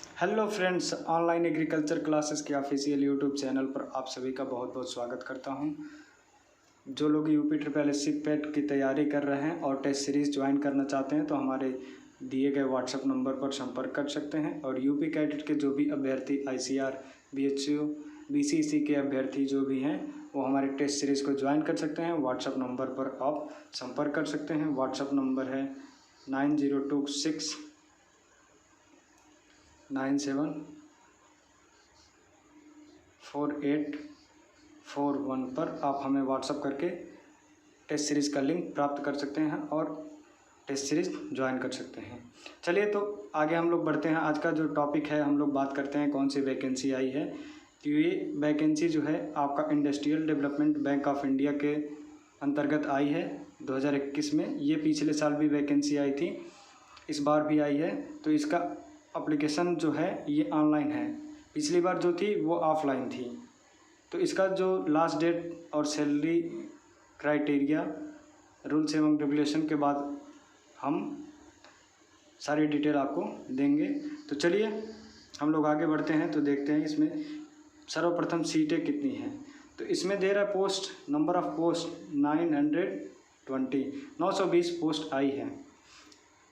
Hello friends, online agriculture classes के official YouTube channel पर आप सभी का बहुत बहुत स्वागत करता हूं। जो लोग यूपी ट्रिपल एससी पेट की तैयारी कर रहे हैं और टेस्ट सीरीज़ ज्वाइन करना चाहते हैं तो हमारे दिए गए व्हाट्सएप नंबर पर संपर्क कर सकते हैं। और यूपी कैडेट के जो भी अभ्यर्थी आईसीआर, बीएचयू, बीसीसी के अभ्यर्थी जो भी हैं वो हमारे टेस्ट सीरीज़ को ज्वाइन कर सकते हैं। व्हाट्सएप नंबर पर आप संपर्क कर सकते हैं। व्हाट्सएप नंबर है 9026 974841 पर आप हमें व्हाट्सअप करके टेस्ट सीरीज़ का लिंक प्राप्त कर सकते हैं और टेस्ट सीरीज़ ज्वाइन कर सकते हैं। चलिए तो आगे हम लोग बढ़ते हैं। आज का जो टॉपिक है हम लोग बात करते हैं कौन सी वैकेंसी आई है। तो ये वैकेंसी जो है आपका industrial development bank of India के अंतर्गत आई है 2021 में। ये पिछले साल भी वैकेंसी आई थी, इस बार भी आई है। तो इसका एप्लीकेशन जो है ये ऑनलाइन है, पिछली बार जो थी वो ऑफलाइन थी। तो इसका जो लास्ट डेट और सैलरी क्राइटेरिया, रूल्स एवं रेगुलेशन के बाद हम सारी डिटेल आपको देंगे। तो चलिए हम लोग आगे बढ़ते हैं तो देखते हैं इसमें सर्वप्रथम सीटें कितनी हैं। तो इसमें दे रहा है post, number of post 920 post आई है।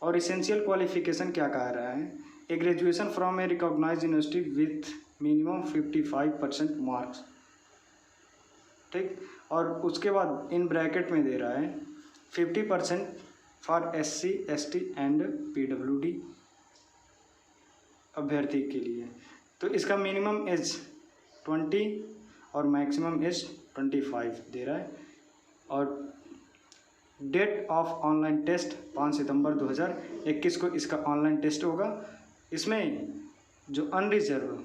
और इसेंशियल क्वालिफिकेशन क्या कह रहा है, a graduation from a recognised university with minimum 55% marks, ठीक। और उसके बाद इन ब्रैकेट में दे रहा है 50% for SC, ST and PWD अभ्यर्थी के लिए। तो इसका मिनिमम एज 20 और मैक्सिमम एज 25 दे रहा है। और डेट ऑफ ऑनलाइन टेस्ट 5 सितंबर 2021 को इसका ऑनलाइन टेस्ट होगा। इसमें जो अनरिजर्व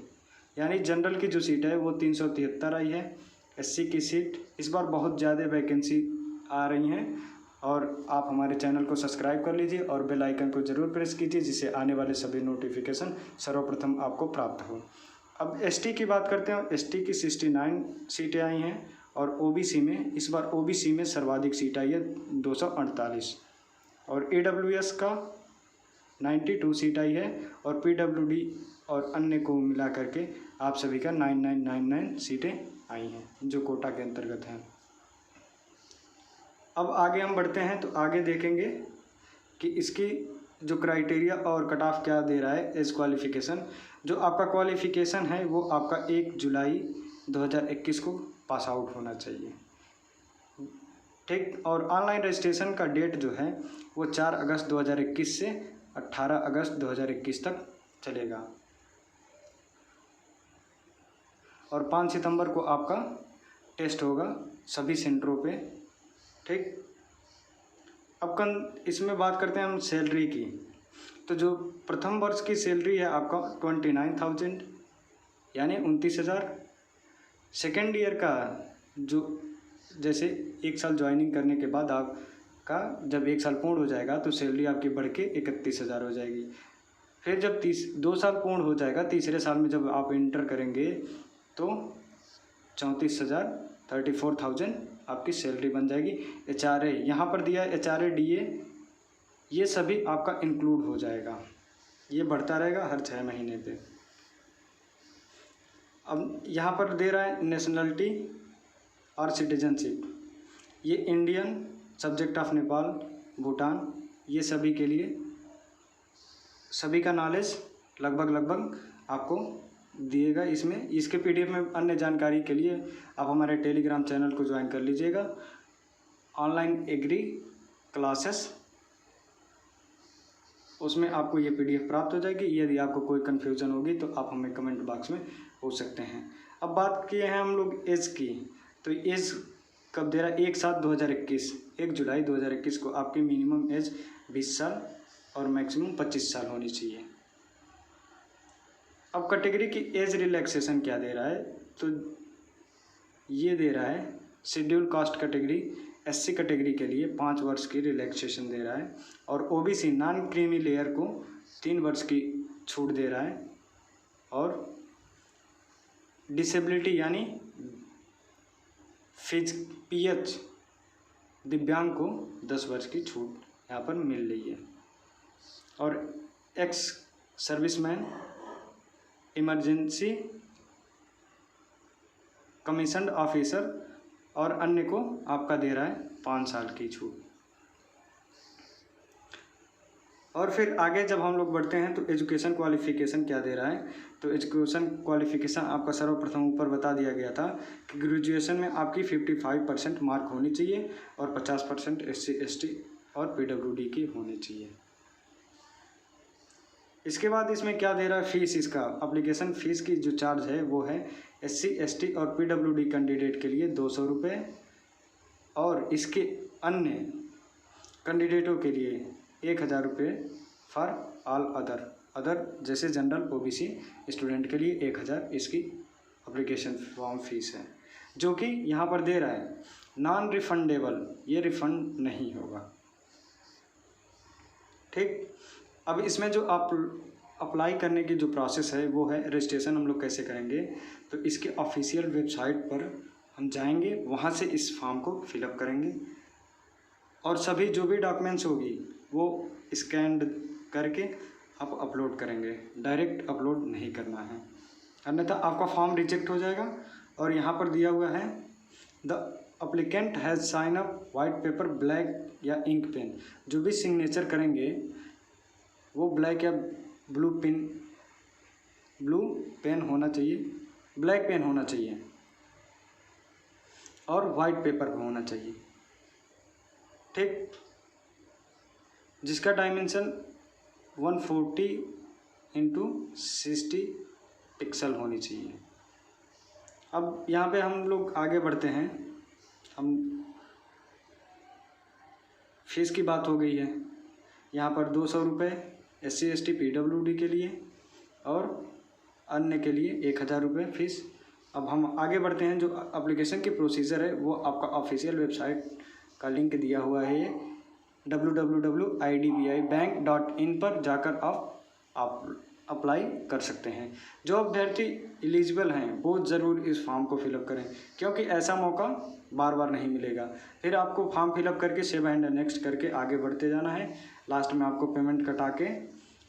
यानी जनरल की जो सीट है वो 373 आई है। SC की सीट इस बार बहुत ज़्यादा वैकेंसी आ रही हैं। और आप हमारे चैनल को सब्सक्राइब कर लीजिए और बेल आइकन को ज़रूर प्रेस कीजिए जिससे आने वाले सभी नोटिफिकेशन सर्वप्रथम आपको प्राप्त हो। अब ST की बात करते हैं। ST की 69 सीटें आई हैं और OBC में इस बार OBC में सर्वाधिक सीट आई है 248। और AWS का 92 सीट आई है और PWD और अन्य को मिला करके आप सभी का 9999 सीटें आई हैं जो कोटा के अंतर्गत हैं। अब आगे हम बढ़ते हैं तो आगे देखेंगे कि इसकी जो क्राइटेरिया और कट ऑफ क्या दे रहा है एज क्वालिफ़िकेशन। जो आपका क्वालिफ़िकेशन है वो आपका 1 जुलाई 2021 को पास आउट होना चाहिए, ठीक। और ऑनलाइन रजिस्ट्रेशन का डेट जो है वो 4 अगस्त 2021 से 18 अगस्त 2021 तक चलेगा। और 5 सितंबर को आपका टेस्ट होगा सभी सेंटरों पे, ठीक। अब इसमें बात करते हैं हम सैलरी की। तो जो प्रथम वर्ष की सैलरी है आपका 29,000 यानी 29,000। सेकेंड ईयर का जो जैसे 1 साल ज्वाइनिंग करने के बाद आपका जब 1 साल पूर्ण हो जाएगा तो सैलरी आपकी बढ़ के 31,000 हो जाएगी। फिर जब 2 साल पूर्ण हो जाएगा, तीसरे साल में जब आप इंटर करेंगे तो 34,000 34,000 आपकी सैलरी बन जाएगी। HRA यहाँ पर दिया है, HRA DA ये सभी आपका इंक्लूड हो जाएगा। ये बढ़ता रहेगा हर 6 महीने पे। अब यहाँ पर दे रहा है नेशनलिटी और सिटीजनशिप। ये Indian, subject of Nepal, Bhutan, ये सभी के लिए सभी का नॉलेज लगभग आपको दिएगा। इसमें इसके PDF में अन्य जानकारी के लिए आप हमारे टेलीग्राम चैनल को ज्वाइन कर लीजिएगा। ऑनलाइन एग्री क्लासेस, उसमें आपको ये PDF प्राप्त हो जाएगी। यदि आपको कोई कन्फ्यूज़न होगी तो आप हमें कमेंट बॉक्स में पूछ सकते हैं। अब बात किए हैं हम लोग एज की। तो एज कब दे रहा है, 1 जुलाई 2021 को आपकी मिनिमम एज 20 साल और मैक्सिमम 25 साल होनी चाहिए। अब कैटेगरी की एज रिलैक्सेशन क्या दे रहा है, तो ये दे रहा है schedule caste category SC category के लिए 5 वर्ष की रिलैक्सेशन दे रहा है। और OBC नॉन क्रीमी लेयर को 3 वर्ष की छूट दे रहा है। और डिसेबिलिटी यानी PH दिव्यांग को 10 वर्ष की छूट यहाँ पर मिल रही है। और ex serviceman emergency commissioned officer, और अन्य को आपका दे रहा है 5 साल की छूट। और फिर आगे जब हम लोग बढ़ते हैं तो एजुकेशन क्वालिफ़िकेशन क्या दे रहा है। तो एजुकेशन क्वालिफ़िकेशन आपका सर्वप्रथम ऊपर बता दिया गया था कि ग्रेजुएशन में आपकी 55% मार्क होनी चाहिए और 50% SC ST और PWD की होनी चाहिए। इसके बाद इसमें क्या दे रहा है, फीस। इसका एप्लीकेशन फ़ीस की जो चार्ज है वो है SC ST और PWD कैंडिडेट के लिए 200 रुपये, और इसके अन्य कैंडिडेटों के लिए 1000 रुपये फॉर ऑल अदर जैसे जनरल OBC स्टूडेंट के लिए 1000 इसकी एप्लीकेशन फॉर्म फीस है, जो कि यहाँ पर दे रहा है नॉन रिफंडेबल, ये रिफ़ंड नहीं होगा। ठीक, अब इसमें जो आप अप्लाई करने की जो प्रोसेस है वो है रजिस्ट्रेशन हम लोग कैसे करेंगे। तो इसके ऑफिशियल वेबसाइट पर हम जाएंगे, वहाँ से इस फॉर्म को फिलअप करेंगे और सभी जो भी डॉक्यूमेंट्स होगी वो स्कैन करके आप अपलोड करेंगे। डायरेक्ट अपलोड नहीं करना है, अन्यथा आपका फॉर्म रिजेक्ट हो जाएगा। और यहाँ पर दिया हुआ है the applicant has sign up white paper black या इंक पेन। जो भी सिग्नेचर करेंगे वो ब्लैक या ब्लू पेन होना चाहिए, ब्लैक पेन होना चाहिए और वाइट पेपर पर होना चाहिए। ठीक, जिसका डायमेंशन 140x60 पिक्सल होनी चाहिए। अब यहाँ पे हम लोग आगे बढ़ते हैं। हम फीस की बात हो गई है, यहाँ पर 200 रुपये SC ST PWD के लिए और अन्य के लिए 1000 रुपये फीस। अब हम आगे बढ़ते हैं। जो एप्लीकेशन की प्रोसीजर है वो आपका ऑफिशियल वेबसाइट का लिंक दिया हुआ है, ये www.idbibank.in पर जाकर आप अप्लाई कर सकते हैं। जो अभ्यर्थी एलिजिबल हैं वो ज़रूर इस फॉर्म को फिलअप करें, क्योंकि ऐसा मौका बार बार नहीं मिलेगा। फिर आपको फॉर्म फिलअप करके सेव एंड नेक्स्ट करके आगे बढ़ते जाना है। लास्ट में आपको पेमेंट कटा के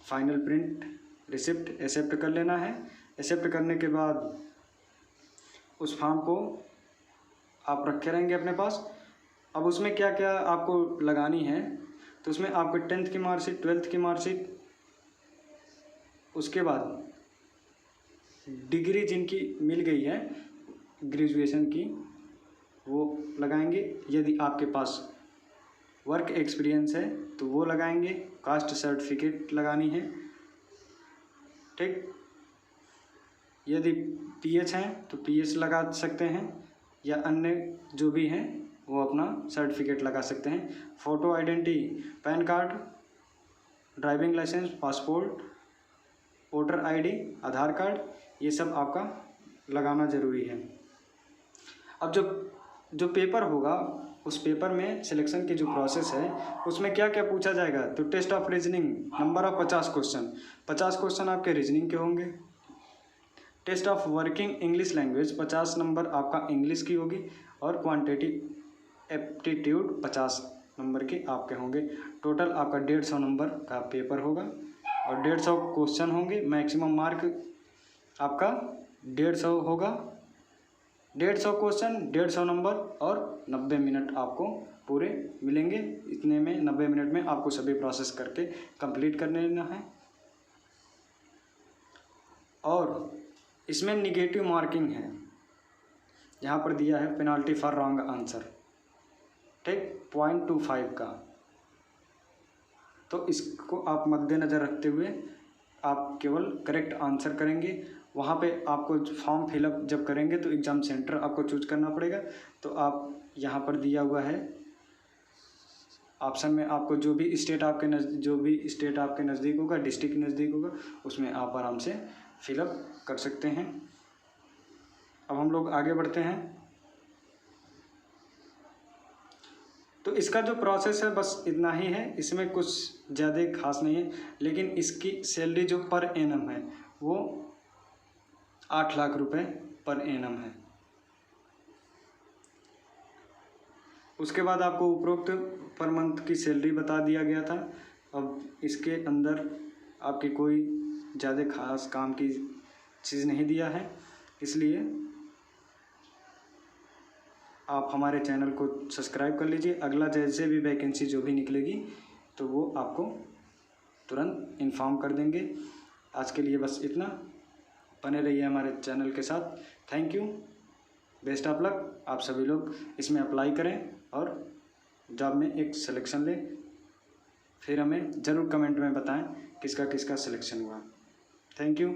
फाइनल प्रिंट रिसिप्ट एक्सेप्ट कर लेना है। एक्सेप्ट करने के बाद उस फॉर्म को आप रखे रहेंगे अपने पास। अब उसमें क्या क्या आपको लगानी है, तो उसमें आपको 10th की मार्कशीट, 12th की मार्कशीट, उसके बाद डिग्री जिनकी मिल गई है ग्रेजुएशन की वो लगाएंगे। यदि आपके पास वर्क एक्सपीरियंस है तो वो लगाएंगे। कास्ट सर्टिफिकेट लगानी है। ठीक, यदि PH हैं तो PH लगा सकते हैं, या अन्य जो भी हैं वो अपना सर्टिफिकेट लगा सकते हैं। Photo identity, pan card, driving licence, passport, voter ID, Aadhaar card, ये सब आपका लगाना ज़रूरी है। अब जो पेपर होगा उस पेपर में सिलेक्शन की जो प्रोसेस है उसमें क्या क्या पूछा जाएगा। तो test of reasoning, number of 50 question, 50 question आपके रीजनिंग के होंगे। Test of working English language, 50 number आपका इंग्लिश की होगी। और क्वांटिटेटिव एप्टीट्यूड 50 नंबर के आपके होंगे। टोटल आपका 150 नंबर का पेपर होगा और 150 क्वेश्चन होंगे। मैक्सिमम मार्क आपका 150 होगा। 150 क्वेश्चन, 150 नंबर और 90 मिनट आपको पूरे मिलेंगे। इतने में 90 मिनट में आपको सभी प्रोसेस करके कंप्लीट कर लेना है। और इसमें निगेटिव मार्किंग है, यहाँ पर दिया है पेनाल्टी फॉर रॉन्ग आंसर। ठीक, 0.25 का। तो इसको आप मद्देनज़र रखते हुए आप केवल करेक्ट आंसर करेंगे। वहाँ पे आपको फॉर्म फिलअप जब करेंगे तो एग्ज़ाम सेंटर आपको चूज करना पड़ेगा। तो आप यहाँ पर दिया हुआ है ऑप्शन में, आपको जो भी स्टेट आपके नज़दीक होगा, डिस्ट्रिक्ट नज़दीक होगा, उसमें आप आराम से फिलअप कर सकते हैं। अब हम लोग आगे बढ़ते हैं। तो इसका जो प्रोसेस है बस इतना ही है, इसमें कुछ ज़्यादा खास नहीं है। लेकिन इसकी सैलरी जो पर एनम है वो 8 लाख रुपए पर एनम है। उसके बाद आपको उपरोक्त पर मंथ की सैलरी बता दिया गया था। अब इसके अंदर आपकी कोई ज़्यादा खास काम की चीज़ नहीं दिया है, इसलिए आप हमारे चैनल को सब्सक्राइब कर लीजिए। अगला जैसे भी वैकेंसी जो भी निकलेगी तो वो आपको तुरंत इन्फॉर्म कर देंगे। आज के लिए बस इतना। बने रहिए हमारे चैनल के साथ। Thank you, best of luck. आप सभी लोग इसमें अप्लाई करें और जॉब में एक सिलेक्शन लें। फिर हमें ज़रूर कमेंट में बताएं किसका किसका सिलेक्शन हुआ। Thank you.